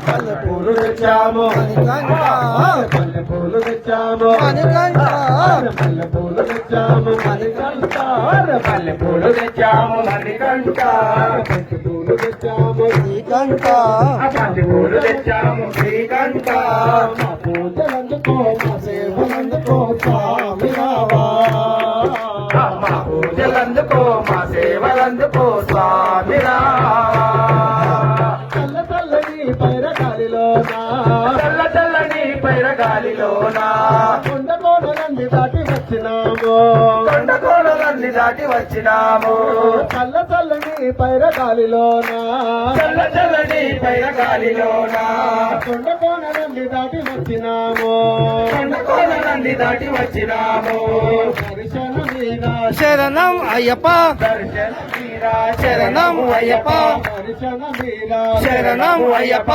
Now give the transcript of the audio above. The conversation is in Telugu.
పల్లె పూలు తెచ్చాము పల్లె పూలు తెచ్చాము పల్లె పూలు తెచ్చాము మణికంఠ పల్లె పూలు తెచ్చాము మణికంఠ పల్లె పూలు తెచ్చాము శ్రీకంఠ పల్లె పూలు తెచ్చాము శ్రీకంఠ మా పూజలందుకో మా సేవలందుకో స్వామి రావా మా పూజలందుకో మా సేవలందుకో స్వామి రావా చల్ల చల్లని పైరగాలిలోనా చల్ల చల్లని పైరగాలిలోనా కొండ కోడలన్నీ దాటి వచ్చినాము కొండ కోడలన్నీ దాటి వచ్చినాము చల్ల చల్లని పైరగాలిలోనా చల్ల చల్లని పైరగాలిలోనా కొండ కోడలన్నీ దాటి వచ్చినాము కొండ కోడలన్నీ దాటి వచ్చినాము దర్శనమీరా శరణం అయ్యప్ప దర్శనమీరా శరణం అయ్యప్ప దర్శనమీరా శరణం అయ్యప్ప